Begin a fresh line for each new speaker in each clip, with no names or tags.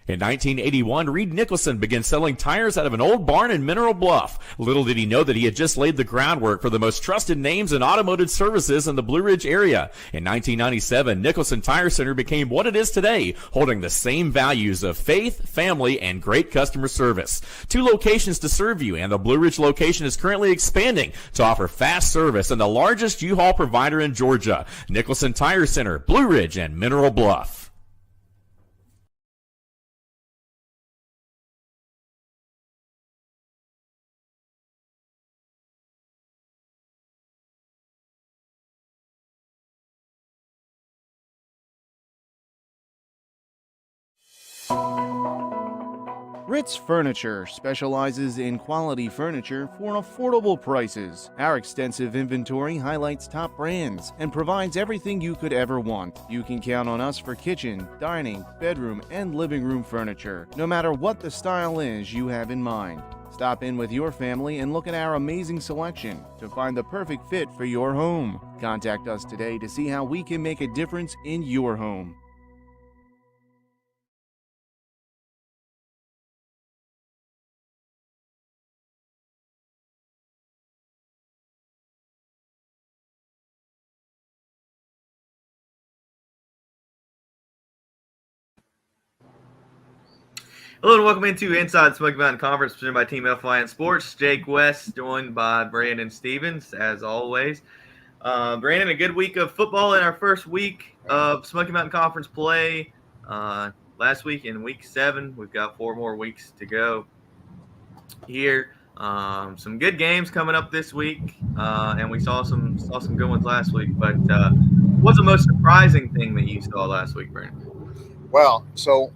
In 1981, Reed Nicholson began selling tires out of an old barn in Mineral Bluff. Little did he know that he had just laid the groundwork for the most trusted names in automotive services in the Blue Ridge area. In 1997, Nicholson Tire Center became what it is today, holding the same values of faith, family, and great customer service. 2 locations to serve you, and the Blue Ridge location is currently expanding to offer fast service and the largest U-Haul provider in Georgia. Nicholson Tire Center, Blue Ridge, and Mineral Bluff.
Ritz Furniture specializes in quality furniture for affordable prices. Our extensive inventory highlights top brands and provides everything you could ever want. You can count on us for kitchen, dining, bedroom, and living room furniture, no matter what the style is you have in mind. Stop in with your family and look at our amazing selection to find the perfect fit for your home. Contact us today to see how we can make a difference in your home.
Hello and welcome into Inside Smoky Mountain Conference presented by Team FYN Sports. Jake West joined by Brandon Stevens as always. Brandon, a good week of football in our first week of Smoky Mountain Conference play. Last week in week 7, we've got 4 more weeks to go here. Some good games coming up this week, and we saw some good ones last week. But what's the most surprising thing that you saw last week, Brandon?
Well, so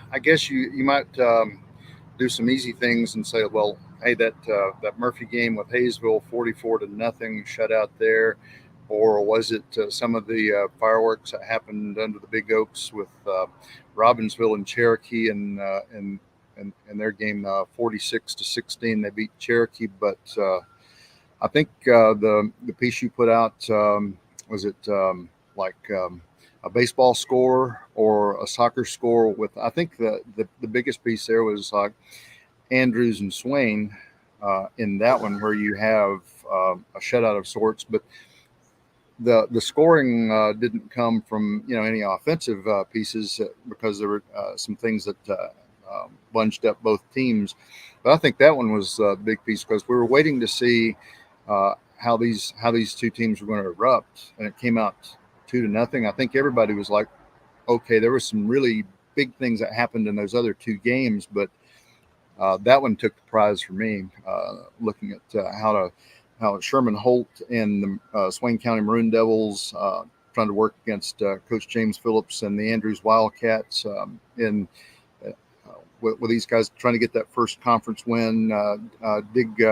I guess you might do some easy things and say, well, hey, that Murphy game with Hayesville, 44-0 shutout there, or was it some of the fireworks that happened under the big oaks with Robbinsville and Cherokee and their game 46-16? They beat Cherokee, but I think the piece you put out was it a baseball score or a soccer score with, I think the biggest piece there was like Andrews and Swain in that one where you have a shutout of sorts, but the scoring didn't come from any offensive pieces because there were some things that bunched up both teams. But I think that one was a big piece because we were waiting to see how these 2 teams were going to erupt, and it came out 2-0. I think everybody was like, okay, there were some really big things that happened in those other 2 games, but that one took the prize for me, looking at how Sherman Holt and the Swain County Maroon Devils trying to work against Coach James Phillips and the Andrews Wildcats with these guys trying to get that first conference win.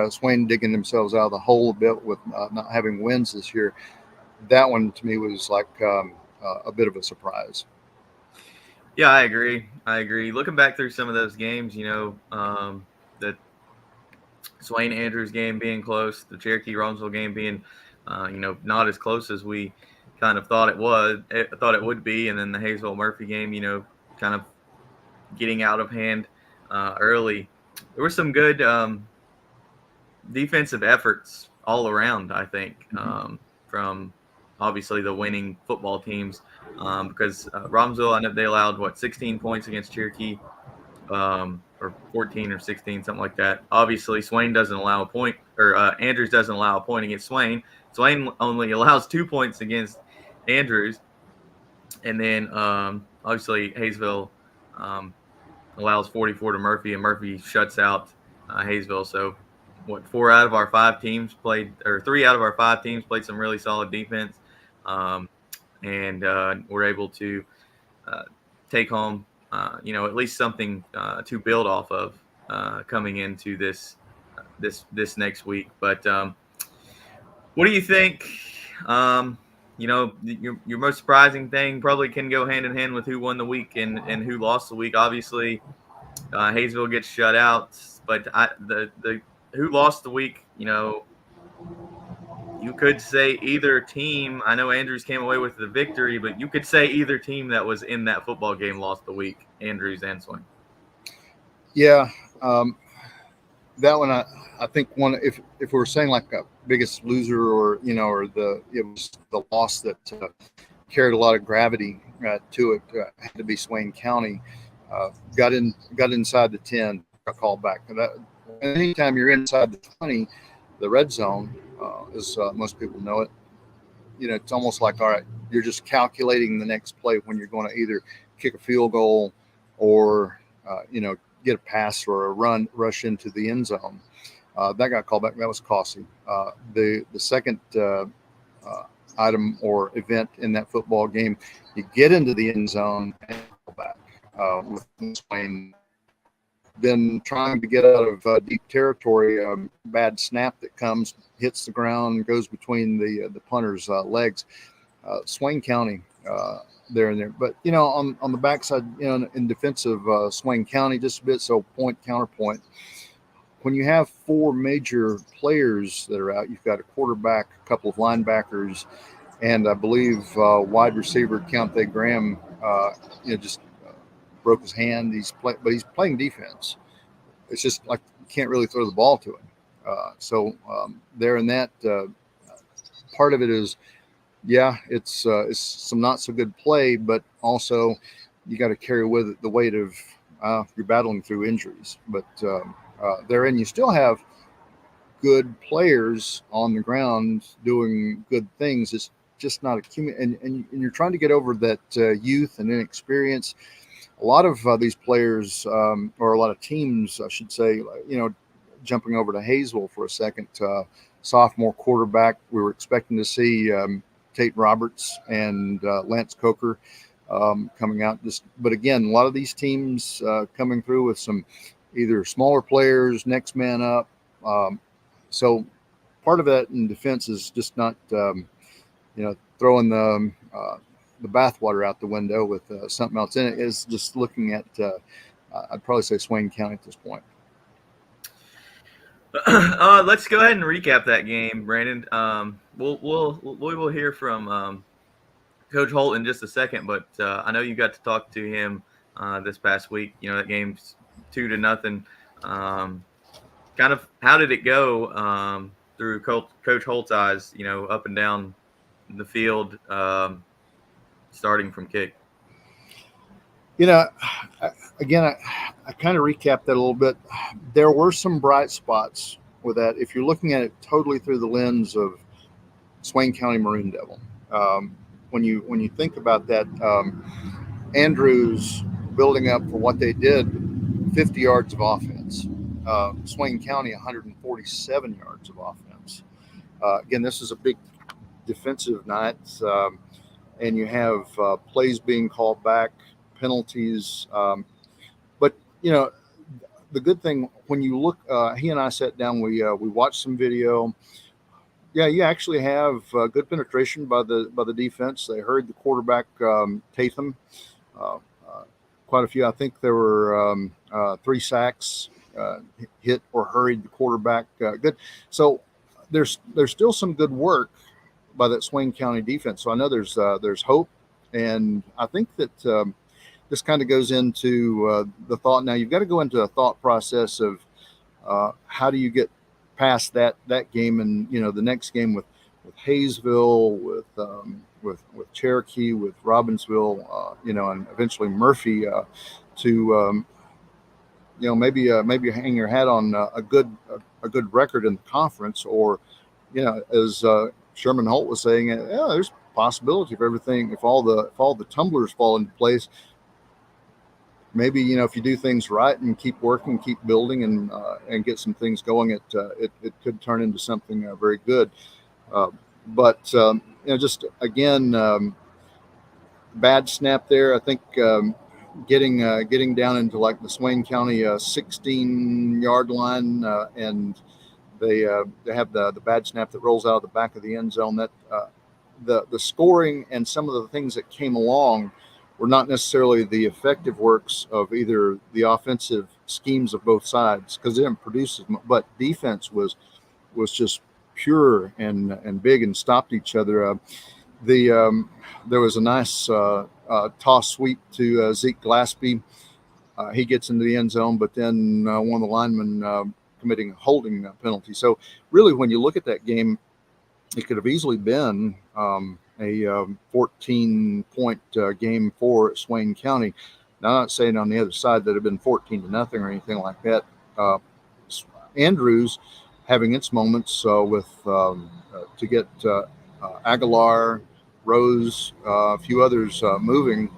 Swain digging themselves out of the hole a bit with not having wins this year. That one to me was like a bit of a surprise.
Yeah, I agree. Looking back through some of those games, the Swain Andrews game being close, the Cherokee Romsville game being, not as close as we kind of thought it would be, and then the Hayesville Murphy game, kind of getting out of hand early. There were some good defensive efforts all around, I think, from obviously the winning football teams, because Romsville, I know they allowed 16 points against Cherokee, or 14 or 16, something like that. Obviously, Swain doesn't allow a point, or Andrews doesn't allow a point against Swain. Swain only allows 2 points against Andrews, and then obviously Hayesville allows 44 to Murphy, and Murphy shuts out Hayesville. So 3 out of our 5 teams played some really solid defense, and we're able to take home, at least something to build off of coming into this next week. But what do you think? Your most surprising thing probably can go hand in hand with who won the week and who lost the week. Obviously, Hayesville gets shut out, but the who lost the week, you you could say either team. I know Andrews came away with the victory, but you could say either team that was in that football game lost the week, Andrews and Swain.
Yeah, that one I think one if we're saying like a biggest loser or it was the loss that carried a lot of gravity to it had to be Swain County. Got inside the 10, got called back. Anytime you're inside the 20, the red zone, as most people know it, it's almost like, all right, you're just calculating the next play when you're going to either kick a field goal or get a pass or a rush into the end zone. That got called back. That was costly. The second item or event in that football game, you get into the end zone and call back with Swain. Then trying to get out of deep territory, bad snap that comes, hits the ground, goes between the punter's legs. Swain County there and there. But, on the backside, in defense of Swain County, just a bit, so point, counterpoint. When you have four major players that are out, you've got a quarterback, a couple of linebackers, and I believe wide receiver Keontae Graham, just broke his hand. But he's playing defense. It's just like you can't really throw the ball to him. So there in that part of it is, it's some not so good play, but also you got to carry with it the weight of you're battling through injuries. But therein you still have good players on the ground doing good things. It's just not accumulating, and you're trying to get over that youth and inexperience. A lot of these players, or a lot of teams, I should say, jumping over to Hayesville for a second, sophomore quarterback, we were expecting to see Tate Roberts and Lance Coker coming out. But again, a lot of these teams coming through with some either smaller players, next man up. So part of that in defense is just not, throwing the bathwater out the window with something else in it. Is just looking at, I'd probably say Swain County at this point.
Let's go ahead and recap that game, Brandon. We will hear from Coach Holt in just a second, but I know you got to talk to him this past week. That game's 2-0. Kind of how did it go through Coach Holt's eyes? Up and down the field, starting from kick.
I kind of recapped that a little bit. There were some bright spots with that. If you're looking at it totally through the lens of Swain County Maroon Devil, when you think about that, Andrews building up for what they did, 50 yards of offense. Swain County 147 yards of offense. Again, this is a big defensive night, and you have plays being called back, penalties. But the good thing when you look, he and I sat down, we watched some video. Yeah, you actually have good penetration by the defense. They hurried the quarterback Tatham quite a few. I think there were 3 sacks, hit or hurried the quarterback good. So there's still some good work by that Swain County defense. So I know there's hope, and I think that this kind of goes into the thought. Now you've got to go into a thought process of how do you get past that game, and the next game with Hayesville, with Cherokee, with Robbinsville, and eventually Murphy, to maybe hang your hat on a good record in the conference, or as Sherman Holt was saying, there's possibility of everything if all the tumblers fall into place. Maybe if you do things right and keep working, keep building, and get some things going, it could turn into something very good. But just again, bad snap there. I think getting down into like the Swain County 16-yard line, and they have the bad snap that rolls out of the back of the end zone. That the scoring and some of the things that came along were not necessarily the effective works of either the offensive schemes of both sides, because they didn't produce as much, but defense was just pure and big and stopped each other. There was a nice toss sweep to Zeke Gillespie. He gets into the end zone, but then one of the linemen committing a holding penalty. So really, when you look at that game, it could have easily been a 14-point game for Swain County. Now, I'm not saying on the other side that it had been 14-0 or anything like that. Andrews having its moments with to get Aguilar, Rose, a few others moving.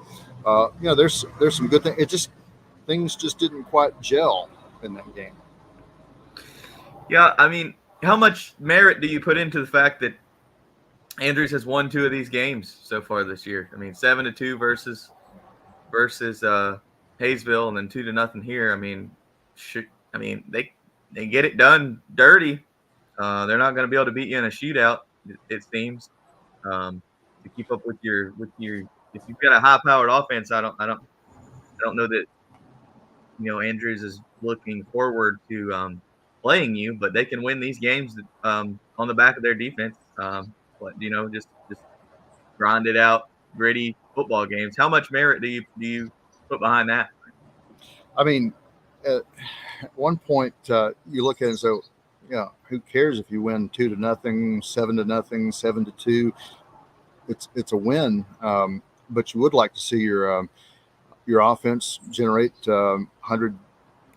There's some good things. Things just didn't quite gel in that game.
Yeah, I mean, how much merit do you put into the fact that Andrews has won 2 of these games so far this year? I mean, 7-2 versus Hayesville, and then 2-0 here. I mean, they get it done dirty. They're not going to be able to beat you in a shootout, it seems. To keep up with your if you've got a high-powered offense, I don't know that Andrews is looking forward to playing you, but they can win these games on the back of their defense. But just grind it out, gritty football games. How much merit do you put behind that?
I mean, at one point you look at it and say, who cares if you win 2-0, 7-0, 7-2? It's a win, but you would like to see your offense generate 100,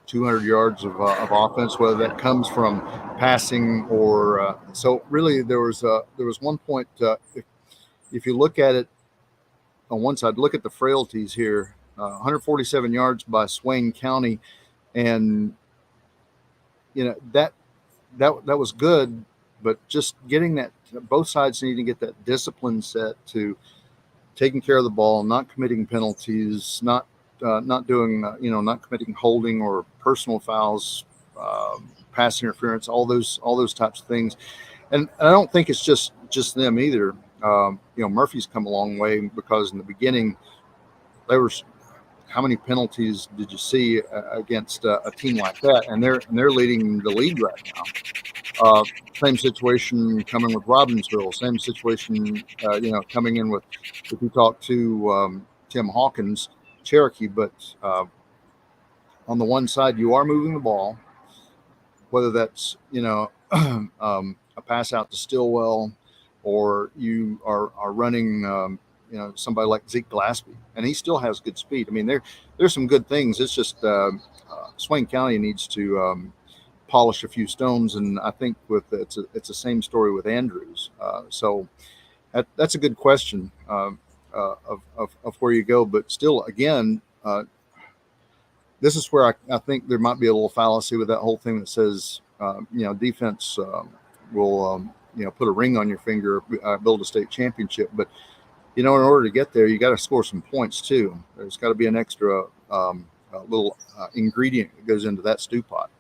200 yards of offense, whether that comes from passing or so. Really, there was one point. If you look at it on one side, look at the frailties here. 147 yards by Swain County, and that was good, but just getting that, both sides need to get that discipline set to taking care of the ball, not committing penalties, not doing not committing holding or personal fouls, pass interference, all those types of things. And I don't think it's just them either. Murphy's come a long way, because in the beginning there was, how many penalties did you see against a team like that? And they're leading the league right now. Same situation coming with Robbinsville. Same situation, coming in with, if you talk to Tim Hawkins, Cherokee. But on the one side, you are moving the ball, whether that's a pass out to Stillwell, or you are running somebody like Zeke Gillespie, and he still has good speed. I mean, there's some good things. It's just Swain County needs to polish a few stones, and I think it's the same story with Andrews. So that's a good question of where you go. But still, again, this is where I think there might be a little fallacy with that whole thing that says defense will put a ring on your finger, build a state championship. But in order to get there, you got to score some points too. There's got to be an extra little ingredient that goes into that stew pot.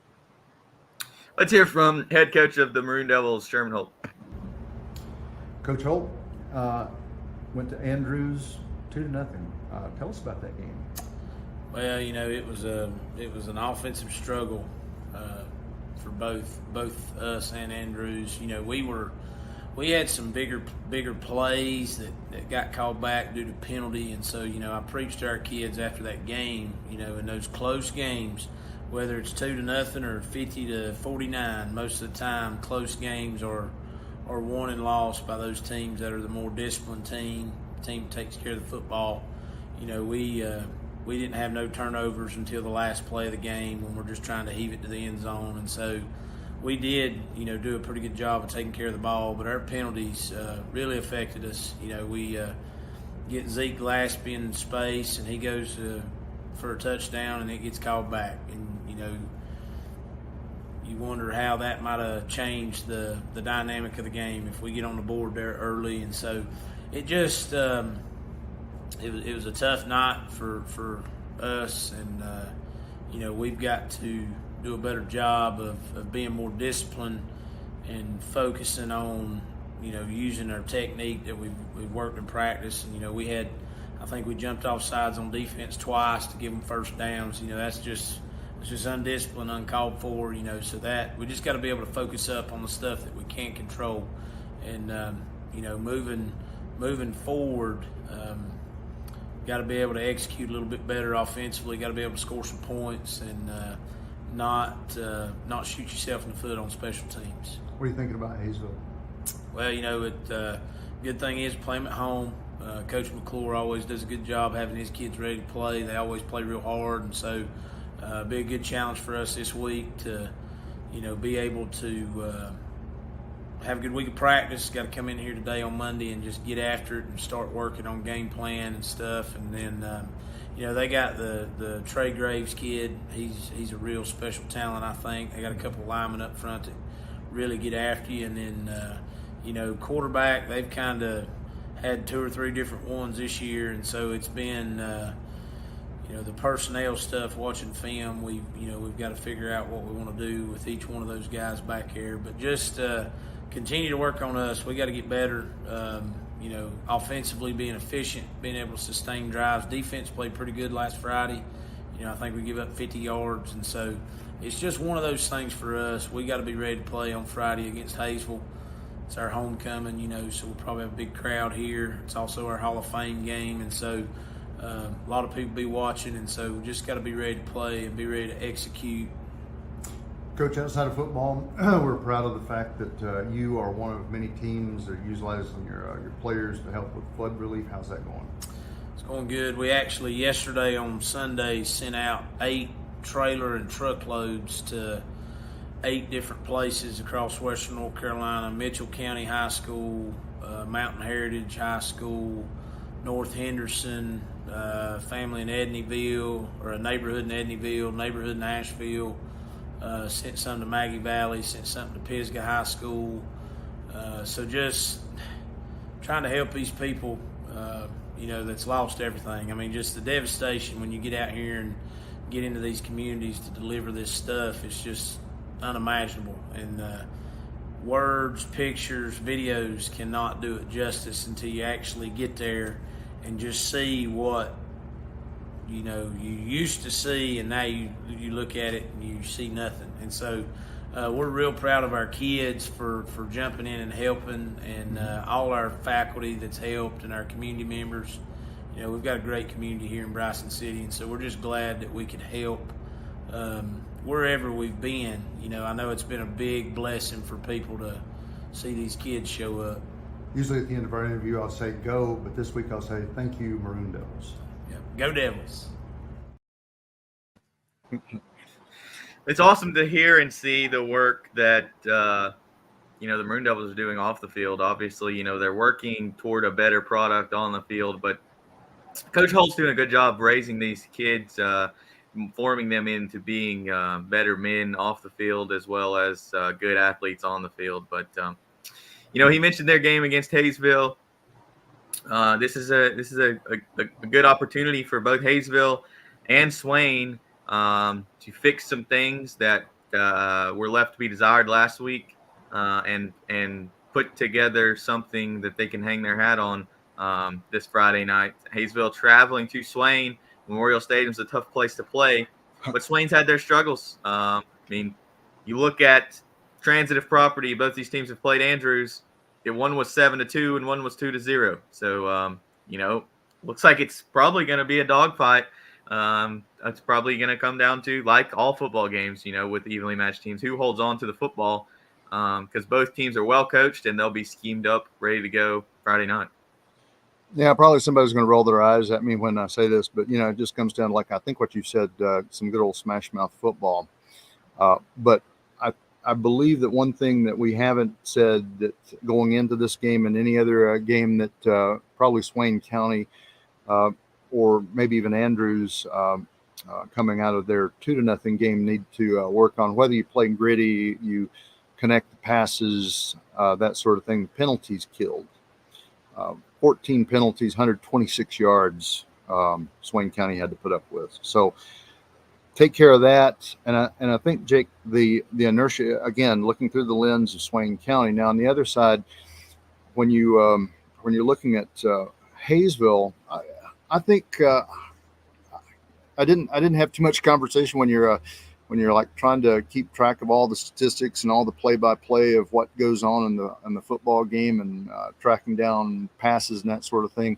Let's hear from head coach of the Maroon Devils, Sherman Holt.
Coach Holt went to Andrews 2-0. Tell us about that game.
Well, it was an offensive struggle for both us and Andrews. We had some bigger plays that got called back due to penalty, and so I preached to our kids after that game. In those close games, whether it's 2-0 or 50-49, most of the time close games are won and lost by those teams that are the more disciplined team. The team takes care of the football. We didn't have no turnovers until the last play of the game when we're just trying to heave it to the end zone, and so we did, do a pretty good job of taking care of the ball, but our penalties really affected us. We get Zeke Gillespie in space, and he goes for a touchdown, and it gets called back. And, you wonder how that might have changed the dynamic of the game if we get on the board there early. And so it just it was a tough night for us, and, we've got to do a better job of being more disciplined and focusing on, using our technique that we've worked in practice. And, I think we jumped off sides on defense twice to give them first downs. it's just undisciplined, uncalled for, so that we just got to be able to focus up on the stuff that we can control. And, moving forward, got to be able to execute a little bit better offensively, got to be able to score some points and not shoot yourself in the foot on special teams.
What are you thinking about Hayesville?
Well, good thing is play them at home. Coach McClure always does a good job having his kids ready to play. They always play real hard, and so be a good challenge for us this week to, be able to have a good week of practice. Got to come in here today on Monday and just get after it and start working on game plan and stuff. And then, they got the Trey Graves kid. He's a real special talent, I think. They got a couple of linemen up front that really get after you. And then, quarterback, they've kind of had 2 or 3 different ones this year, and so it's been, the personnel stuff. Watching film, we've got to figure out what we want to do with each one of those guys back here. But just continue to work on us. We got to get better. Offensively, being efficient, being able to sustain drives. Defense played pretty good last Friday. I think we give up 50 yards, and so it's just one of those things for us. We got to be ready to play on Friday against Hayesville. It's our homecoming, so we'll probably have a big crowd here. It's also our Hall of Fame game, and so a lot of people be watching, and so we just got to be ready to play and be ready to execute.
Coach, outside of football, we're proud of the fact that you are one of many teams that are utilizing your players to help with flood relief. How's that going?
It's going good. We actually, yesterday on Sunday, sent out 8 trailer and truckloads to 8 different places across western North Carolina: Mitchell County High School, Mountain Heritage High School, North Henderson, family in Edneyville, or a neighborhood in Edneyville, neighborhood in Asheville. Sent some to Maggie Valley, sent something to Pisgah High School. So just trying to help these people, that's lost everything. I mean, just the devastation when you get out here and get into these communities to deliver this stuff. It's just unimaginable, and words, pictures, videos cannot do it justice until you actually get there and just see what you used to see, and now you look at it and you see nothing. And so we're real proud of our kids for jumping in and helping, and all our faculty that's helped, and our community members. We've got a great community here in Bryson City, and so we're just glad that we could help wherever we've been. I know it's been a big blessing for people to see these kids show up.
Usually at the end of our interview, I'll say go, but this week I'll say thank you, Maroon Devils.
Yeah. Go Devils.
It's awesome to hear and see the work that the Maroon Devils are doing off the field. Obviously, they're working toward a better product on the field, but Coach Holt's doing a good job raising these kids, forming them into being better men off the field, as well as good athletes on the field. But he mentioned their game against Hayesville. This is a good opportunity for both Hayesville and Swain to fix some things that were left to be desired last week, and put together something that they can hang their hat on this Friday night. Hayesville traveling to Swain. Memorial Stadium's a tough place to play, but Swain's had their struggles. You look at transitive property. Both these teams have played Andrews. One was 7-2 and one was 2-0. So, looks like it's probably going to be a dogfight. It's probably going to come down to, like all football games, with evenly matched teams, who holds on to the football, because both teams are well coached and they'll be schemed up, ready to go Friday night.
Yeah, probably somebody's going to roll their eyes at me when I say this, but, it just comes down to, I think what you said, some good old smash mouth football. But I believe that one thing that we haven't said, that going into this game and any other game that probably Swain County or maybe even Andrews coming out of their 2-0 game need to work on, whether you play gritty, you connect the passes, that sort of thing. Penalties killed. 14 penalties, 126 yards Swain County had to put up with. So take care of that. And I think, Jake, the inertia, again, looking through the lens of Swain County. Now, on the other side, when you're looking at Hayesville, I think I didn't have too much conversation when you're when you're like trying to keep track of all the statistics and all the play-by-play of what goes on in the football game and tracking down passes and that sort of thing.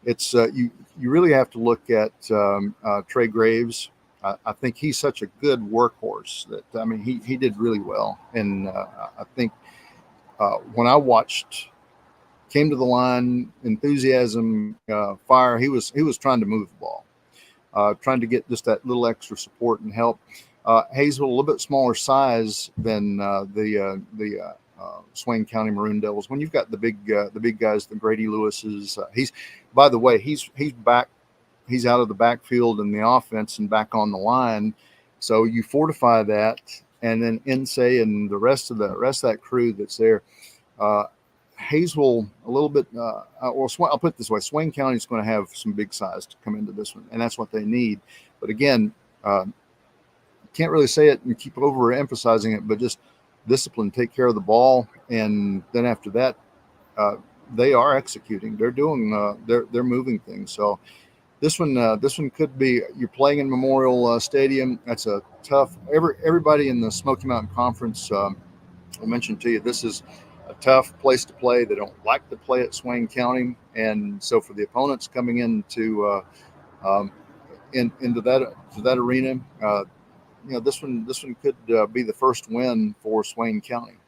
It's you really have to look at Trey Graves. I think he's such a good workhorse that he did really well, and I think when I watched, came to the line, enthusiasm, fire. He was trying to move the ball, trying to get just that little extra support and help. Hayesville, a little bit smaller size than the Swain County Maroon Devils. When you've got the big guys, the Grady Lewises, by the way, he's back. He's out of the backfield in the offense and back on the line. So you fortify that, and then Insay and the rest of that crew that's there. Hayesville, a little bit. I'll put it this way: Swain County is going to have some big size to come into this one, and that's what they need. But again, can't really say it and keep overemphasizing it, but just discipline, take care of the ball, and then after that, they are executing. They're doing. They're moving things. So. This one could be. You're playing in Memorial Stadium. That's a tough. Everybody in the Smoky Mountain Conference. I mentioned to you, this is a tough place to play. They don't like to play at Swain County, and so for the opponents coming into that arena, this one could be the first win for Swain County.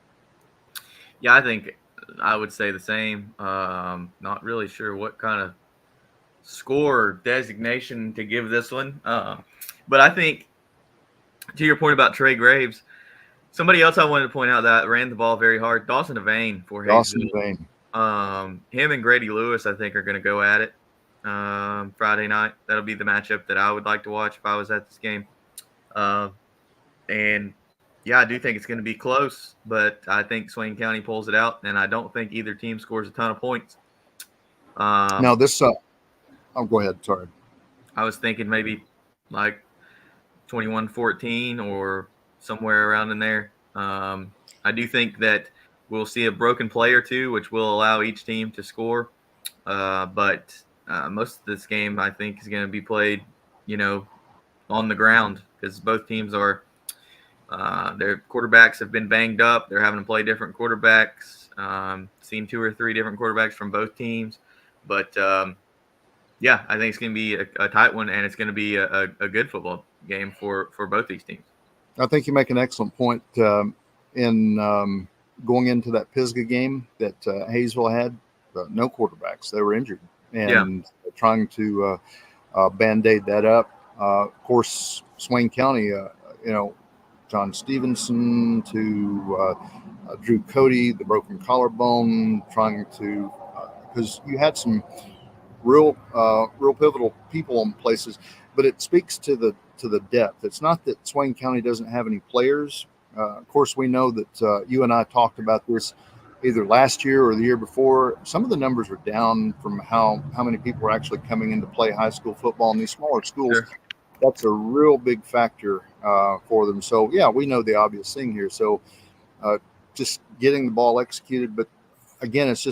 Yeah, I think I would say the same. Not really sure what kind of score designation to give this one. But I think, to your point about Trey Graves, somebody else I wanted to point out that ran the ball very hard, Dawson Devane for Hayesville. Him and Grady Lewis, I think, are going to go at it Friday night. That'll be the matchup that I would like to watch if I was at this game. And, yeah, I do think it's going to be close, but I think Swain County pulls it out, and I don't think either team scores a ton of points.
Now, this oh, go ahead. Sorry.
I was thinking maybe like 21-14 or somewhere around in there. I do think that we'll see a broken play or two, which will allow each team to score. But most of this game, I think, is going to be played, on the ground because both teams are their quarterbacks have been banged up. They're having to play different quarterbacks. Seen 2 or 3 different quarterbacks from both teams. But yeah, I think it's going to be a tight one, and it's going to be a good football game for both these teams.
I think you make an excellent point in going into that Pisgah game that Hayesville had. No quarterbacks. They were injured, and trying to Band-Aid that up. Of course, Swain County, John Stevenson to Drew Cody, the broken collarbone, trying to because you had some real pivotal people on places, but it speaks to the depth. It's not that Swain County doesn't have any players. Of course, we know that you and I talked about this either last year or the year before. Some of the numbers are down from how many people are actually coming in to play high school football in these smaller schools. Sure. That's a real big factor for them. So, yeah, we know the obvious thing here. So just getting the ball executed. But, again, it's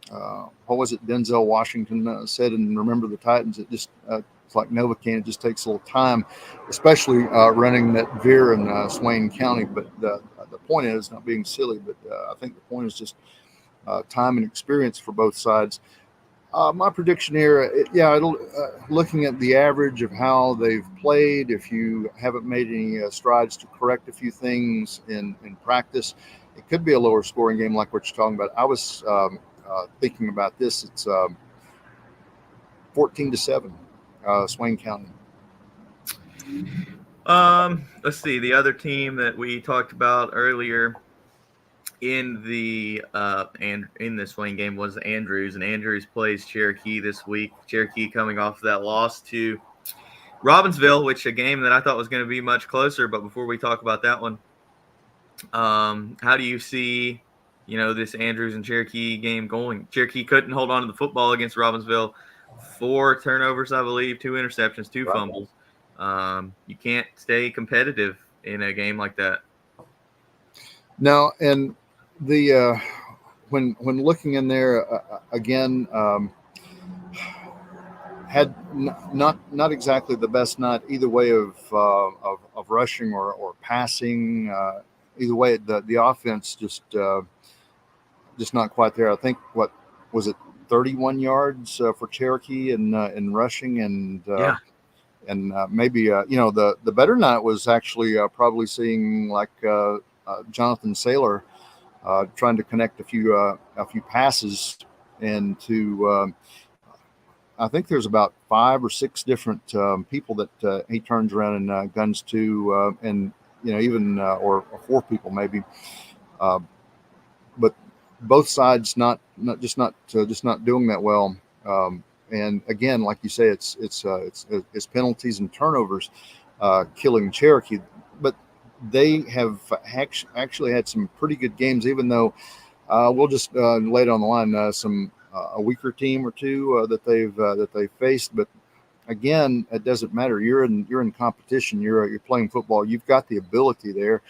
what was it Denzel Washington said in Remember the Titans? It just it's like Novocaine. It just takes a little time, especially running that veer in Swain County. But the point is not being silly, but I think the point is just time and experience for both sides. My prediction here, looking at the average of how they've played, if you haven't made any strides to correct a few things in practice, it could be a lower scoring game like what you're talking about. I was thinking about this. It's 14-7, Swain County.
Let's see. The other team that we talked about earlier in the Swain game was Andrews, and Andrews plays Cherokee this week. Cherokee coming off of that loss to Robbinsville, which a game that I thought was going to be much closer. But before we talk about that one, how do you see, this Andrews and Cherokee game going? Cherokee couldn't hold on to the football against Robbinsville. 4 turnovers, I believe, 2 interceptions, 2 fumbles. You can't stay competitive in a game like that.
No, and the when looking in there again, had not exactly the best night either way of rushing or passing. Either way, the offense just not quite there. I think what was it, 31 yards for Cherokee in rushing, and
Yeah.
maybe the better night was actually probably seeing like Jonathan Saylor trying to connect a few passes, and to I think there's about 5 or 6 different people that he turns around and guns to, and even or 4 people maybe, but both sides not doing that well. And again, like you say, it's penalties and turnovers killing Cherokee, but they have actually had some pretty good games, even though we'll just lay it on the line, some a weaker team or two that they've faced. But again, it doesn't matter. You're in competition. You're playing football. You've got the ability there,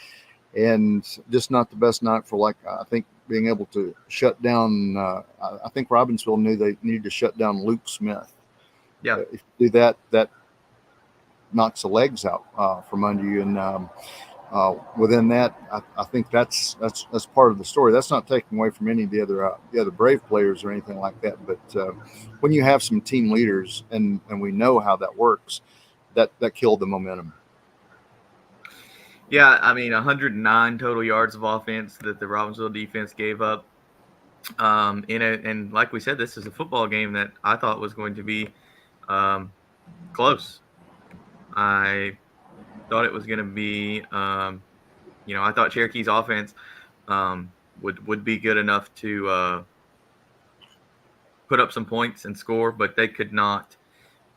and just not the best night for, like, I think, being able to shut down. I think Robbinsville knew they needed to shut down Luke Smith.
Yeah.
If you do that, that knocks the legs out from under you, and within that, I think that's part of the story. That's not taking away from any of the other Brave players or anything like that. But when you have some team leaders, and we know how that works, that killed the momentum.
Yeah, I mean, 109 total yards of offense that the Robbinsville defense gave up. And like we said, this is a football game that I thought was going to be close. I thought it was going to be, I thought Cherokee's offense would be good enough to put up some points and score, but they could not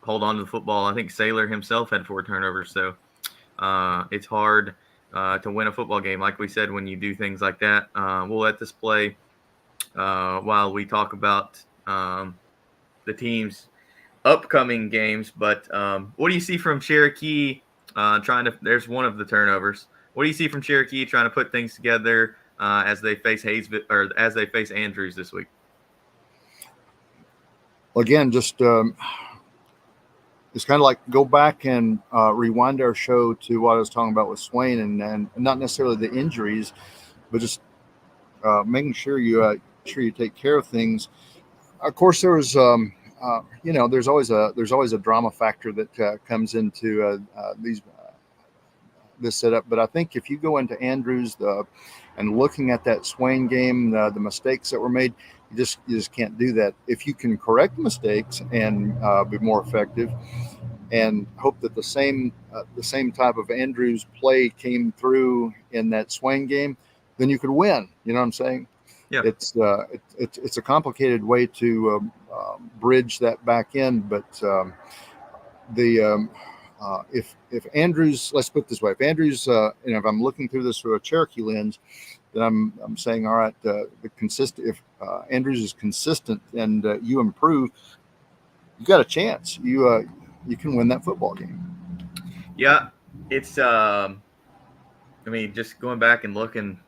hold on to the football. I think Saylor himself had 4 turnovers, so it's hard to win a football game. Like we said, when you do things like that, we'll let this play while we talk about the team's upcoming games. But what do you see from Cherokee there's one of the turnovers. What do you see from Cherokee trying to put things together as they face Andrews this week?
Well, again, just it's kind of like go back and rewind our show to what I was talking about with Swain, and not necessarily the injuries, but just making sure you take care of things. Of course, there was there's always a drama factor that comes into this setup. But I think if you go into Andrews and looking at that Swain game, the mistakes that were made, you just can't do that. If you can correct mistakes and be more effective, and hope that the same type of Andrews play came through in that Swain game, then you could win. You know what I'm saying?
Yeah.
It's a complicated way to bridge that back end, but if Andrews, let's put it this way, if Andrews, if I'm looking through this through a Cherokee lens, then I'm saying, all right, if Andrews is consistent and you improve, you got a chance. You can win that football game.
Yeah, it's just going back and looking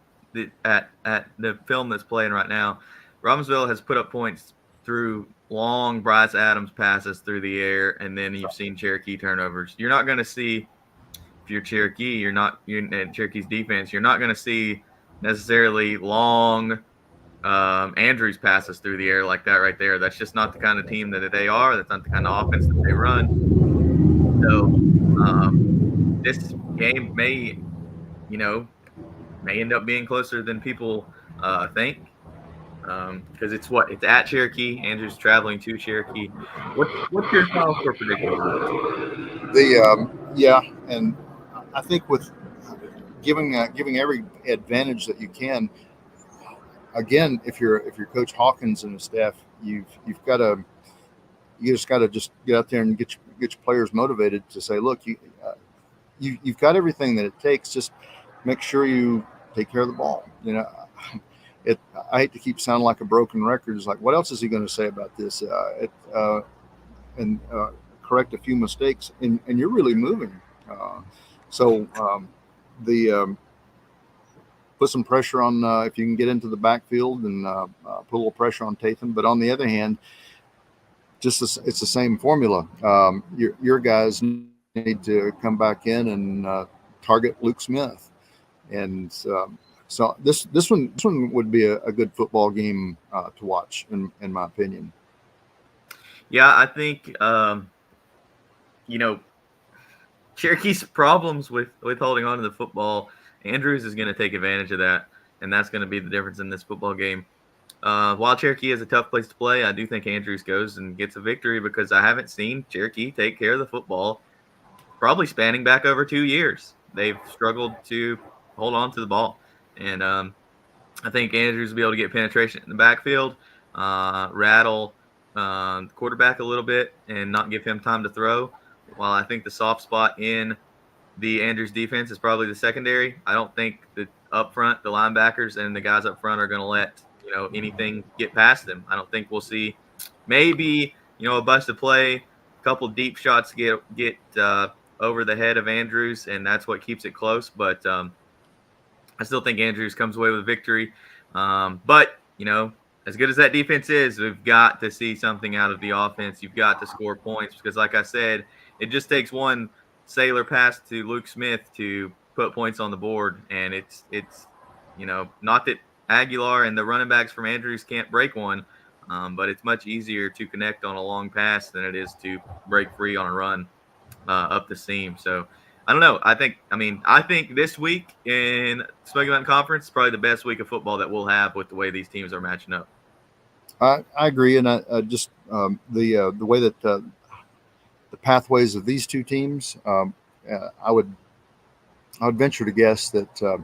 at the film that's playing right now, Robbinsville has put up points through long Bryce Adams passes through the air, and then you've seen Cherokee turnovers. You're not going to see, if you're Cherokee, you're Cherokee's defense, you're not going to see necessarily long Andrews passes through the air like that right there. That's just not the kind of team that they are. That's not the kind of offense that they run. So this game may end up being closer than people think, because it's at Cherokee. Andrews traveling to Cherokee. What's your final score prediction?
And I think with giving every advantage that you can. Again, if you're Coach Hawkins and the staff, you just got to get out there and get your players motivated to say, look, you've got everything that it takes. Just make sure you take care of the ball. I hate to keep sounding like a broken record. It's like, what else is he going to say about this? And correct a few mistakes, and you're really moving. Put some pressure on if you can get into the backfield and put a little pressure on Tatham. But on the other hand, it's the same formula. Your guys need to come back in and target Luke Smith, and so this one would be a good football game to watch, in my opinion.
Yeah, I think Cherokee's problems with holding on to the football. Andrews is going to take advantage of that, and that's going to be the difference in this football game. While Cherokee is a tough place to play, I do think Andrews goes and gets a victory because I haven't seen Cherokee take care of the football probably spanning back over 2 years. They've struggled to hold on to the ball. And I think Andrews will be able to get penetration in the backfield, rattle the quarterback a little bit, and not give him time to throw. While I think the soft spot in the Andrews defense is probably the secondary, I don't think that up front, the linebackers and the guys up front are going to let anything get past them. I don't think we'll see maybe a busted play, a couple deep shots get over the head of Andrews, and that's what keeps it close. But I still think Andrews comes away with a victory. But as good as that defense is, we've got to see something out of the offense. You've got to score points because, like I said, it just takes one sailor pass to Luke Smith to put points on the board, and it's not that Aguilar and the running backs from Andrews can't break one, but it's much easier to connect on a long pass than it is to break free on a run up the seam. So I don't know. I think this week in Smoky Mountain Conference is probably the best week of football that we'll have with the way these teams are matching up.
I agree, and I just the way that the pathways of these two teams, I would venture to guess that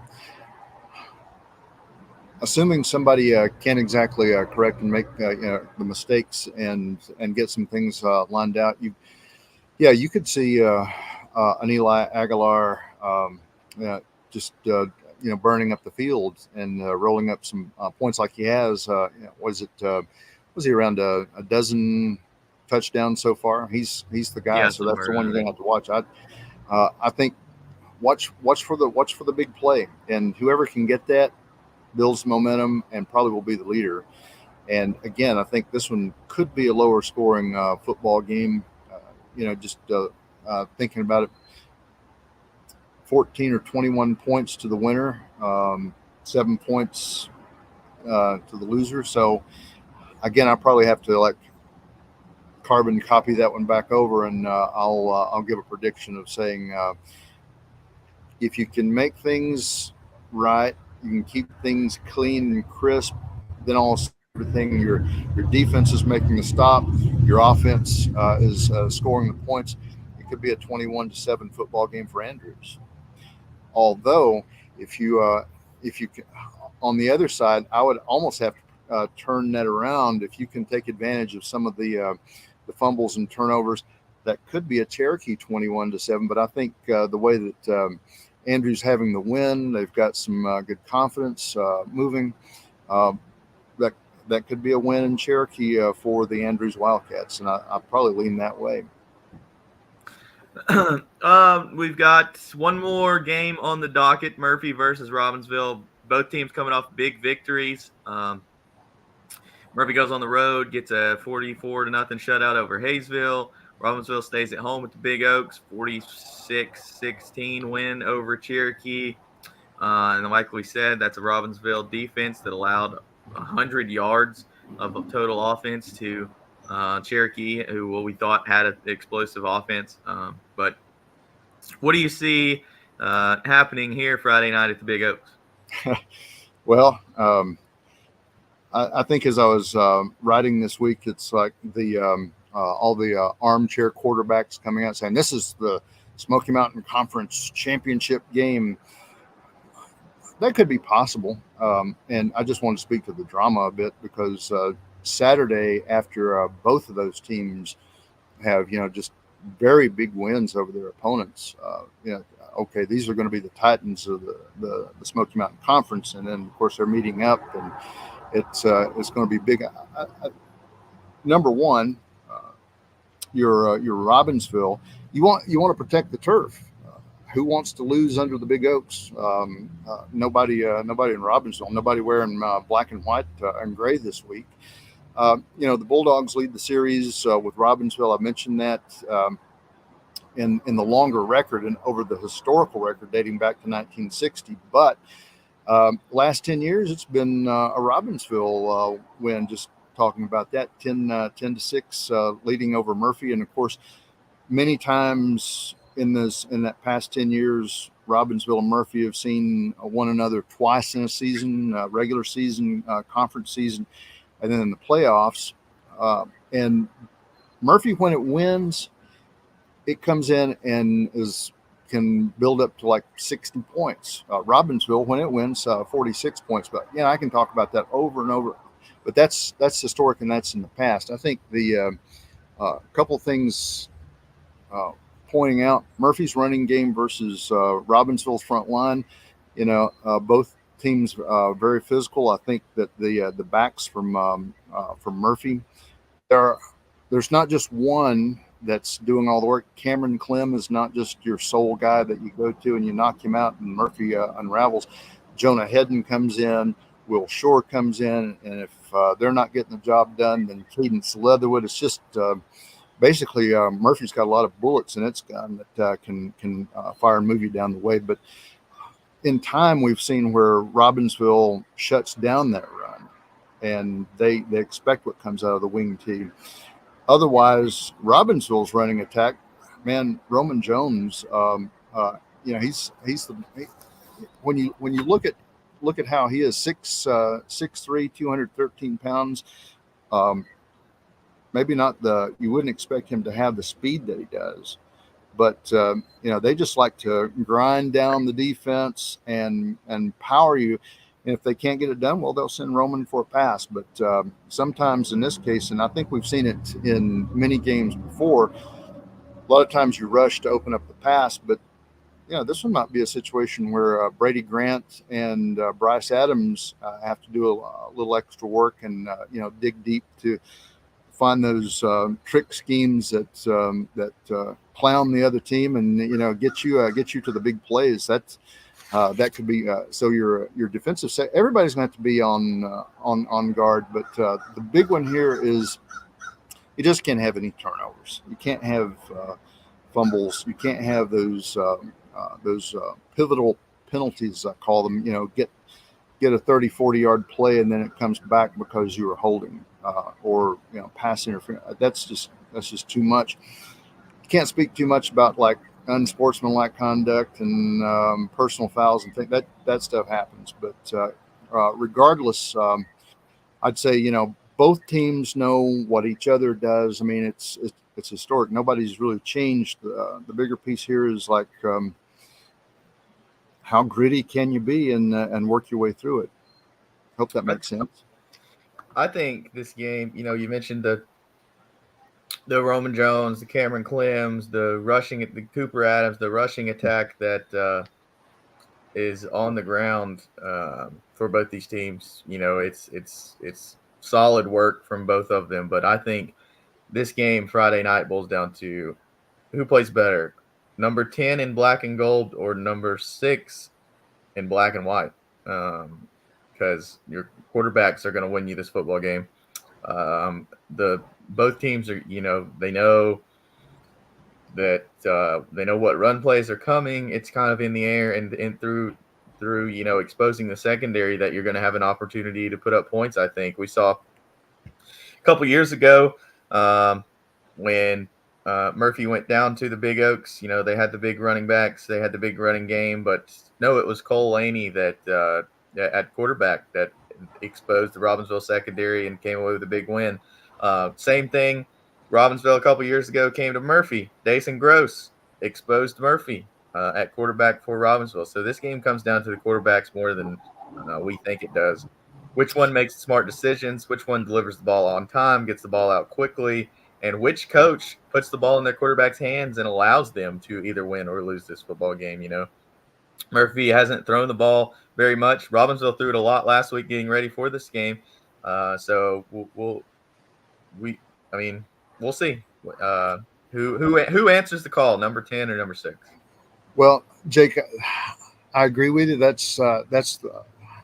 assuming somebody can't exactly correct and make the mistakes and get some things lined out, you could see an Eli Aguilar just burning up the field and rolling up some points like he has. Was he around a dozen touchdowns so far? He's the guy, so that's the one you're gonna have to watch. I think watch for the big play, and whoever can get that builds momentum and probably will be the leader. And again, I think this one could be a lower scoring football game. Thinking about it, 14 or 21 points to the winner, 7 points to the loser. So again, I probably have to carbon copy that one back over, and I'll give a prediction of saying if you can make things right, you can keep things clean and crisp, then everything your defense is making a stop, your offense is scoring the points. It could be a 21-7 football game for Andrews. Although, if you on the other side, I would almost have to turn that around. If you can take advantage of some of the fumbles and turnovers, that could be a Cherokee 21-7. But I think the way that Andrews having the win, they've got some good confidence moving. That could be a win in Cherokee for the Andrews Wildcats, and I probably lean that way.
We've got one more game on the docket: Murphy versus Robbinsville. Both teams coming off big victories. Murphy goes on the road, gets a 44-0 shutout over Hayesville. Robbinsville stays at home with the Big Oaks, 46-16 win over Cherokee. And like we said, that's a Robbinsville defense that allowed 100 yards of total offense to Cherokee, who we thought had an explosive offense. But what do you see happening here Friday night at the Big Oaks?
Well, I think as I was writing this week, it's like all the armchair quarterbacks coming out saying this is the Smoky Mountain Conference championship game. That could be possible. And I just want to speak to the drama a bit because Saturday, after both of those teams have, just very big wins over their opponents, okay, these are going to be the Titans of the Smoky Mountain Conference. And then, of course, they're meeting up, and it's going to be big. Number one, you're Robbinsville. You want to protect the turf. Who wants to lose under the Big Oaks? Nobody in Robbinsville. Nobody wearing black and white and gray this week. The Bulldogs lead the series with Robbinsville. I mentioned that. In the longer record and over the historical record dating back to 1960. But last 10 years, it's been a Robbinsville win. Just talking about that, 10-6 leading over Murphy. And of course, many times in that past 10 years, Robbinsville and Murphy have seen one another twice in a season, regular season, conference season, and then in the playoffs. And Murphy, when it wins, it comes in and can build up to like 60 points. Robbinsville, when it wins, 46 points. But I can talk about that over and over. But that's historic, and that's in the past. I think the couple things pointing out Murphy's running game versus Robbinsville's front line. Both teams very physical. I think that the backs from Murphy, there's not just one that's doing all the work. Cameron Clem is not just your sole guy that you go to and you knock him out and Murphy unravels. Jonah Hedden comes in, Will Shore comes in, and if they're not getting the job done, then Cadence Leatherwood. It's just basically Murphy's got a lot of bullets in its gun that can fire and move you down the way. But in time, we've seen where Robbinsville shuts down that run, and they expect what comes out of the wing team. Otherwise, Robbinsville's running attack, man, Roman Jones, he's when you look at how he is 6'3", 213 pounds. Maybe not you wouldn't expect him to have the speed that he does, but they just like to grind down the defense and power you. And if they can't get it done, well, they'll send Roman for a pass. But sometimes in this case, and I think we've seen it in many games before, a lot of times you rush to open up the pass. But, this one might be a situation where Brady Grant and Bryce Adams have to do a little extra work and, dig deep to find those trick schemes that clown the other team and, get you to the big plays. That could be so your defensive set. Everybody's going to have to be on guard, but the big one here is you just can't have any turnovers. You can't have fumbles. You can't have those pivotal penalties, I call them. Get a 30, 40-yard play and then it comes back because you were holding or pass interference. That's just too much. You can't speak too much about like unsportsmanlike conduct and personal fouls and things that stuff happens. But regardless, I'd say both teams know what each other does. I mean, it's historic. Nobody's really changed. The bigger piece here is like how gritty can you be and work your way through it. Hope that makes sense.
I think this game, you mentioned the Roman Jones, the Cameron Clems, the Cooper Adams, the rushing attack that is on the ground for both these teams. It's solid work from both of them. But I think this game Friday night boils down to who plays better, number 10 in black and gold or number 6 in black and white, because your quarterbacks are going to win you this football game. Both teams are, they know that they know what run plays are coming. It's kind of in the air and through exposing the secondary that you're going to have an opportunity to put up points. I think we saw a couple years ago when Murphy went down to the Big Oaks. They had the big running backs, they had the big running game, but no, it was Cole Laney that at quarterback that exposed the Robbinsville secondary and came away with a big win. Same thing, Robbinsville a couple years ago came to Murphy. Dason Gross exposed Murphy at quarterback for Robbinsville. So this game comes down to the quarterbacks more than we think it does. Which one makes smart decisions, which one delivers the ball on time, gets the ball out quickly, and which coach puts the ball in their quarterback's hands and allows them to either win or lose this football game. Murphy hasn't thrown the ball very much. Robbinsville threw it a lot last week getting ready for this game. So we'll see who answers the call, number 10 or number 6.
Well, Jake, I agree with you. That's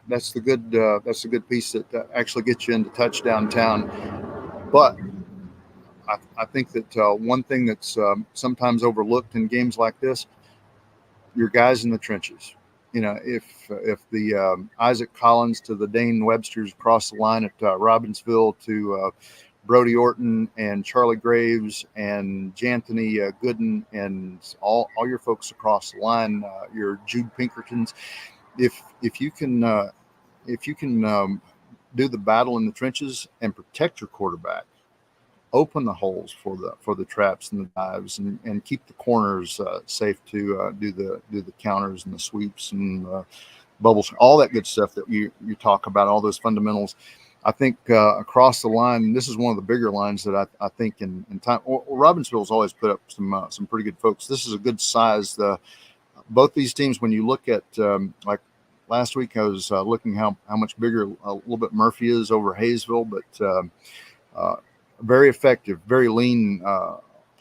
that's the good piece that actually gets you into touchdown town. But I think that one thing that's sometimes overlooked in games like this, your guys in the trenches. If the Isaac Collins to the Dane Websters cross the line at Robbinsville to Brody Orton and Charlie Graves and Janthony Gooden and all your folks across the line, your Jude Pinkertons, if you can do the battle in the trenches and protect your quarterback, open the holes for the traps and the dives, and keep the corners safe to do the counters and the sweeps and bubbles, all that good stuff that you talk about, all those fundamentals. I think across the line, this is one of the bigger lines that I think in time. Robbinsville's always put up some pretty good folks. This is a good size. Both these teams, when you look at like last week, I was looking how much bigger a little bit Murphy is over Hayesville, but very effective, very lean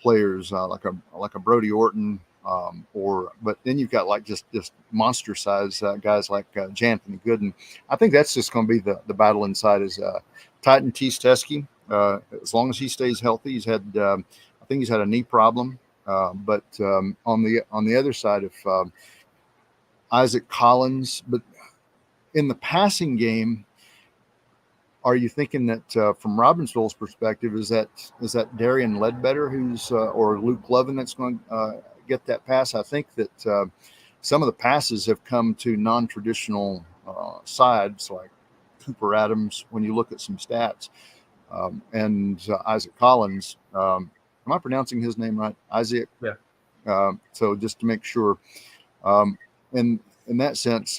players like a Brody Orton, but then you've got like just monster size guys like Janthony Gooden. I think that's just going to be the battle inside is Titan T. Stesky. As long as he stays healthy, he's had I think he's had a knee problem, but on the other side of Isaac Collins, but in the passing game. Are you thinking that from Robbinsville's perspective, is that Darian Ledbetter who's or Luke Lovin that's going to get that pass? I think that some of the passes have come to non-traditional sides like Cooper Adams. When you look at some stats, and Isaac Collins, am I pronouncing his name right? Isaac.
Yeah.
So just to make sure, in that sense,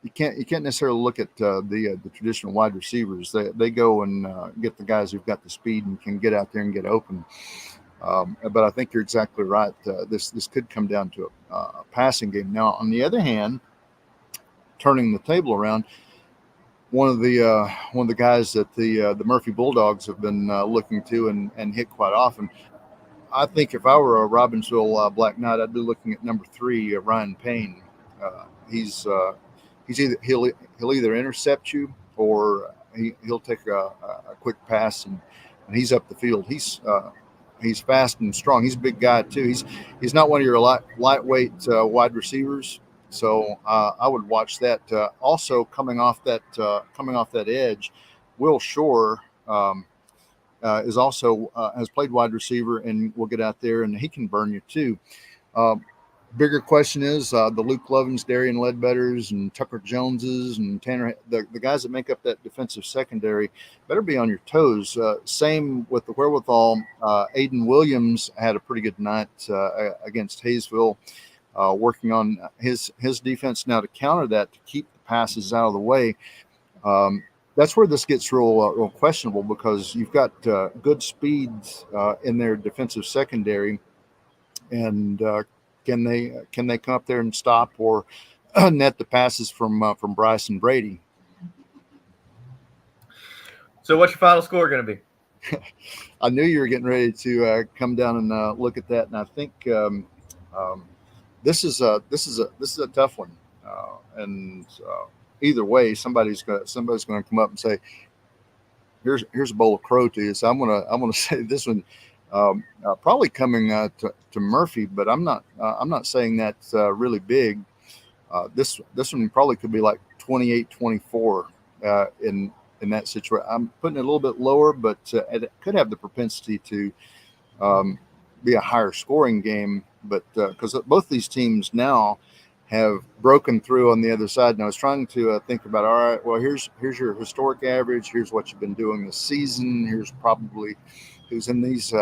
You can't necessarily look at the traditional wide receivers. They go and get the guys who've got the speed and can get out there and get open. But I think you're exactly right. This could come down to a passing game. Now, on the other hand, turning the table around, one of the guys that the Murphy Bulldogs have been looking to and hit quite often. I think if I were a Robbinsville Black Knight, I'd be looking at number 3, Ryan Payne. He's he'll either intercept you or he'll take a quick pass and he's up the field. He's fast and strong. He's a big guy too. He's not one of your lightweight wide receivers. So I would watch that. Also coming off that edge, Will Shore is also has played wide receiver and will get out there and he can burn you too. Bigger question is the Luke Lovins, Darian Ledbetters, and Tucker Joneses, and Tanner, the guys that make up that defensive secondary better be on your toes. Same with the wherewithal. Aiden Williams had a pretty good night against Hayesville, working on his defense now to counter that, to keep the passes out of the way. That's where this gets real questionable because you've got good speeds in their defensive secondary, and can they come up there and stop or net the passes from Bryce and Brady?
So what's your final score going to be?
I knew you were getting ready to come down and look at that, and I think this is a tough one. And either way, somebody's going to come up and say, "Here's a bowl of crow to you." So I'm gonna say this one. Probably coming to Murphy, but I'm not saying that's really big. This one probably could be like 28-24 in that situation. I'm putting it a little bit lower, but it could have the propensity to be a higher scoring game. But because both these teams now have broken through on the other side, and I was trying to think about, all right, well, here's your historic average. Here's what you've been doing this season. Here's probably who's in these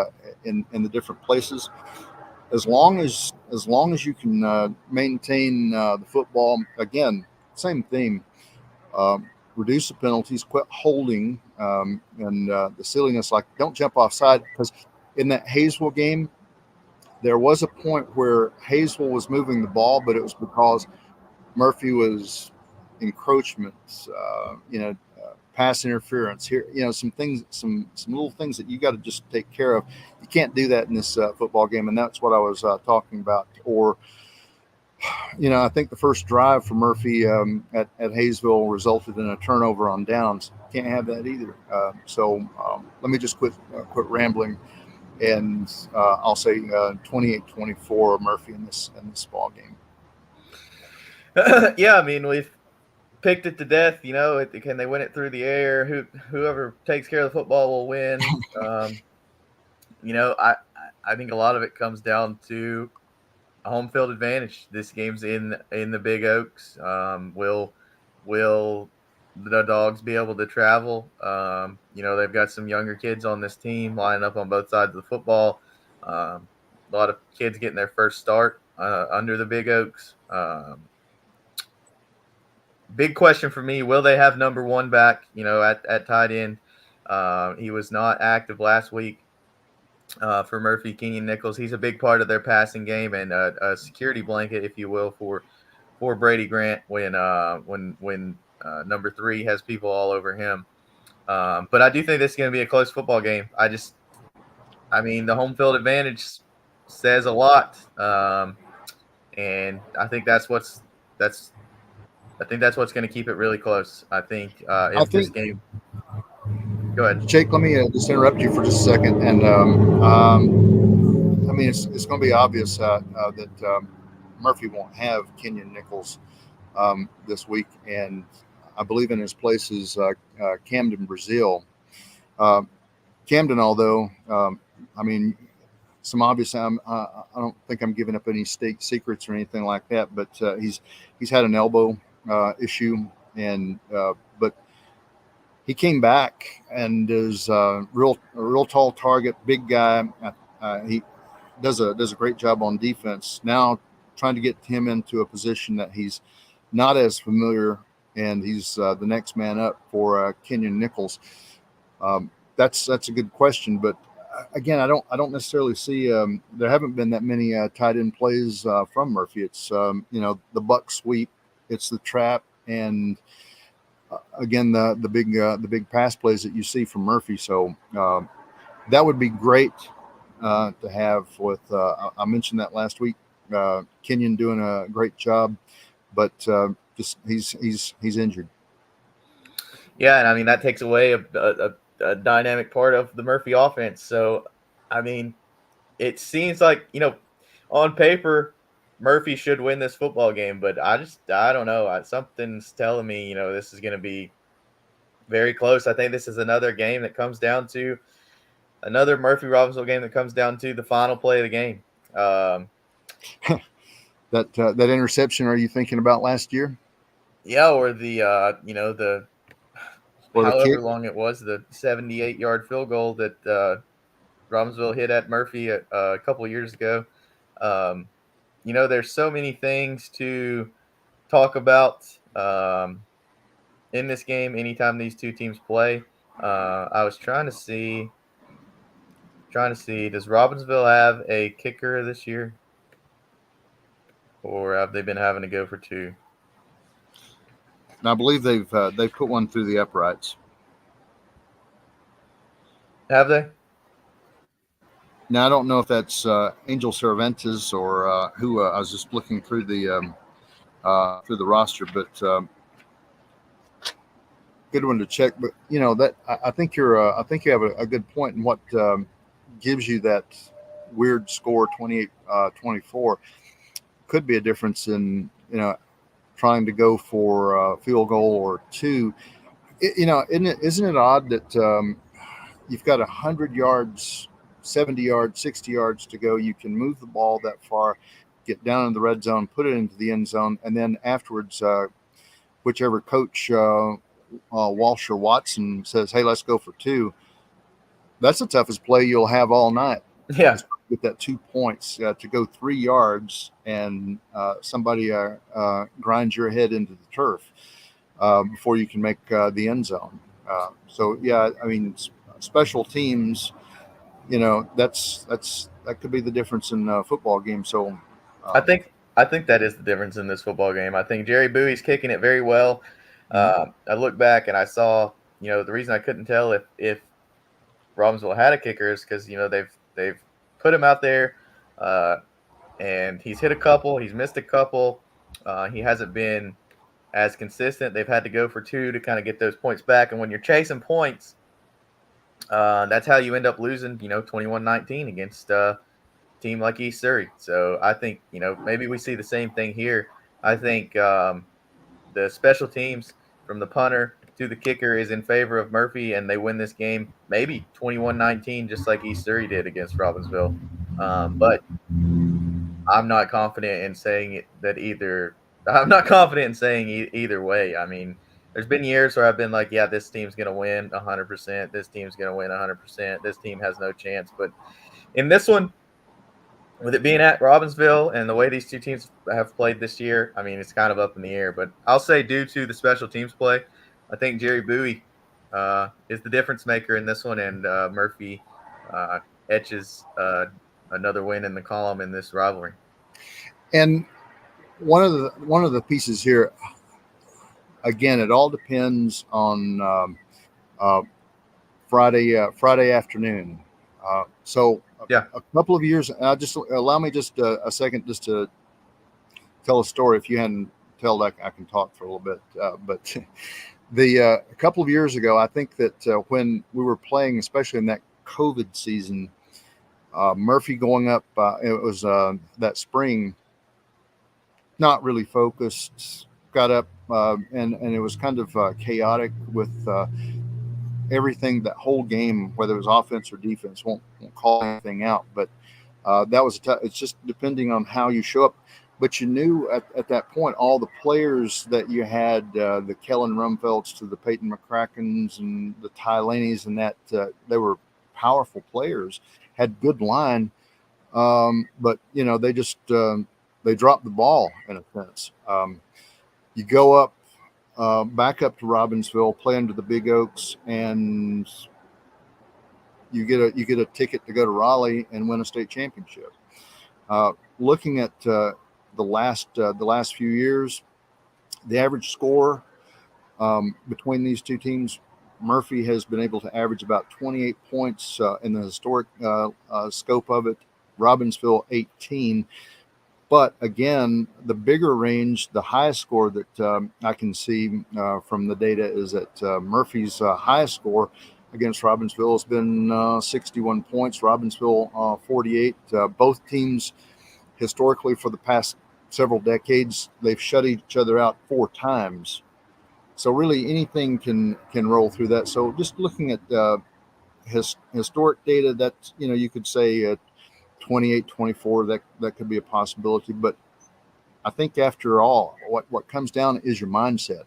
in the different places. As long as you can maintain the football, again, same theme. Reduce the penalties, quit holding, and the silliness, like don't jump offside. Because in that Hayesville game, there was a point where Hayesville was moving the ball, but it was because Murphy was encroachments, pass interference here, some things, some little things that you got to just take care of. You can't do that in this football game, and that's what I was talking about. Or I think the first drive for Murphy at Hayesville resulted in a turnover on downs. Can't have that either. Let me just quit rambling, and I'll say 28-24 Murphy in this ball game.
Yeah, I mean, we've picked it to death. Can they win it through the air? Whoever takes care of the football will win. I think a lot of it comes down to a home field advantage. This game's in the Big Oaks. Will the Dogs be able to travel? They've got some younger kids on this team lining up on both sides of the football. A lot of kids getting their first start under the Big Oaks. Big question for me: will they have number one back? At tight end. He was not active last week. For Murphy, Kenyon Nichols, he's a big part of their passing game and a security blanket, if you will, for Brady Grant when number 3 has people all over him. But I do think this is going to be a close football game. The home field advantage says a lot, and I think that's what's going to keep it really close. This game. Go ahead,
Jake. Let me just interrupt you for just a second, and it's going to be obvious that Murphy won't have Kenyon Nichols this week, and I believe in his place is Camden Brazil. Camden, although some obvious, I don't think I'm giving up any state secrets or anything like that, but he's had an elbow issue, and but he came back and is a real tall target, big guy. He does a great job on defense. Now trying to get him into a position that he's not as familiar, and he's the next man up for Kenyon Nichols. That's a good question, but again, I don't necessarily see. There haven't been that many tight end plays from Murphy. It's the buck sweep, it's the trap, and again the big pass plays that you see from Murphy. So that would be great to have with. I mentioned that last week. Kenyon doing a great job, but just he's injured.
Yeah, and that takes away a dynamic part of the Murphy offense. So, it seems like on paper, Murphy should win this football game, but I don't know. Something's telling me this is going to be very close. I think this is another game that comes down to another Murphy Robbinsville game that comes down to the final play of the game.
That interception, are you thinking about last year?
Yeah, or the however long it was, the 78-yard field goal that Robbinsville hit at Murphy a couple years ago. There's so many things to talk about in this game anytime these two teams play. I was trying to see, does Robbinsville have a kicker this year? Or have they been having to go for two?
And I believe they've put one through the uprights.
Have they?
Now I don't know if that's Angel Cervantes or who. I was just looking through the roster, but good one to check. But that I think you have a good point in what gives you that weird score 28-24 could be a difference in trying to go for a field goal or two. Isn't it odd that you've got 100 yards, 70 yards, 60 yards to go. You can move the ball that far, get down in the red zone, put it into the end zone, and then afterwards, whichever coach, Walsh or Watson, says, hey, let's go for two. That's the toughest play you'll have all night.
Yeah.
Get that 2 points to go 3 yards and somebody grinds your head into the turf before you can make the end zone. Special teams, that could be the difference in a football game. So
I think that is the difference in this football game. I think Jerry Bowie's kicking it very well. I look back and I saw, the reason I couldn't tell if Robbinsville had a kicker is because they've put him out there, and he's hit a couple. He's missed a couple. He hasn't been as consistent. They've had to go for 2 to kind of get those points back. And when you're chasing points, that's how you end up losing, 21-19 against a team like East Surrey. So I think, maybe we see the same thing here. I think the special teams from the punter to the kicker is in favor of Murphy, and they win this game maybe 21-19, just like East Surrey did against Robbinsville. But I'm not confident in saying either way. I mean, there's been years where I've been like, yeah, this team's going to win 100%. This team's going to win 100%. This team has no chance. But in this one, with it being at Robbinsville and the way these two teams have played this year, I mean, it's kind of up in the air. But I'll say due to the special teams play, I think Jerry Bowie is the difference maker in this one, and Murphy etches another win in the column in this rivalry. And
one of the pieces here, again, it all depends on Friday afternoon. So
yeah,
a couple of years. Just allow me just a second just to tell a story. If you hadn't told that, I can talk for a little bit. But a couple of years ago, I think that when we were playing, especially in that COVID season, Murphy going up, it was that spring, not really focused, got up, and it was kind of chaotic with everything that whole game, whether it was offense or defense. Won't call anything out, but that was it's just depending on how you show up. But you knew at that point all the players that you had, the Kellen Rumfelds to the Peyton McCrackens and the Ty Laneys, and that they were powerful players, had good line, but they just they dropped the ball in a sense. You go up, back up to Robbinsville, play under the Big Oaks, and you get a ticket to go to Raleigh and win a state championship. Looking at the last few years, the average score between these two teams, Murphy has been able to average about 28 points in the historic scope of it. Robbinsville 18. But again, the bigger range, the highest score that I can see from the data is that Murphy's highest score against Robbinsville has been 61 points, Robbinsville 48. Both teams historically for the past several decades, they've shut each other out 4 times. So really anything can roll through that. So just looking at historic data, that you could say 28, 24, that could be a possibility. But I think after all, what comes down is your mindset.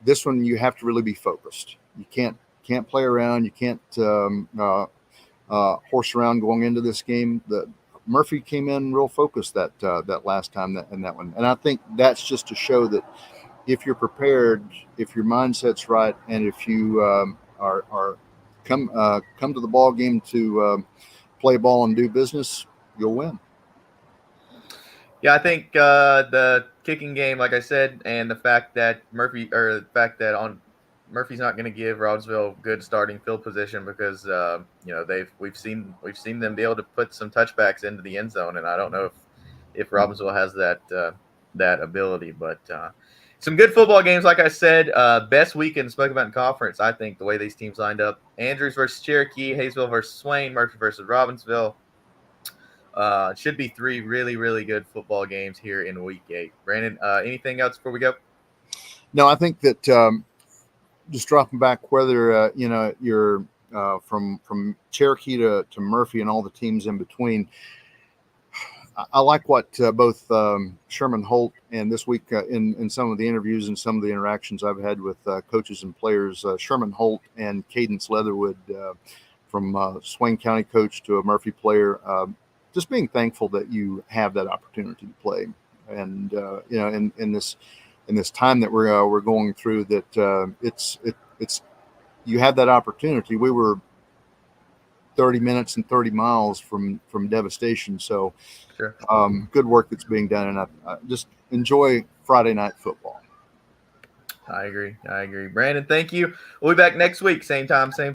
This one, you have to really be focused. You can't play around. You can't horse around going into this game. Murphy came in real focused that last time in that one. And I think that's just to show that if you're prepared, if your mindset's right, and if you are come to the ball game to play ball and do business, you'll win.
Yeah, I think the kicking game, like I said, and the fact that Murphy's not going to give Robbinsville good starting field position because we've seen them be able to put some touchbacks into the end zone, and I don't know if Robbinsville has that ability, but some good football games, like I said. Best week in the Smoky Mountain Conference, I think, the way these teams lined up. Andrews versus Cherokee, Hayesville versus Swain, Murphy versus Robbinsville. It should be 3 really, really good football games here in Week 8. Brandon, anything else before we go?
No, I think that just dropping back, whether you're from Cherokee to Murphy and all the teams in between, I like what both Sherman Holt and this week in some of the interviews and some of the interactions I've had with coaches and players, Sherman Holt and Cadence Leatherwood, from Swain County coach to a Murphy player, just being thankful that you have that opportunity to play, and in this time that we're going through, that it's you have that opportunity. We were 30 minutes and 30 miles from devastation. So
sure.
Good work that's being done. And I just enjoy Friday night football.
I agree. Brandon, thank you. We'll be back next week. Same time, same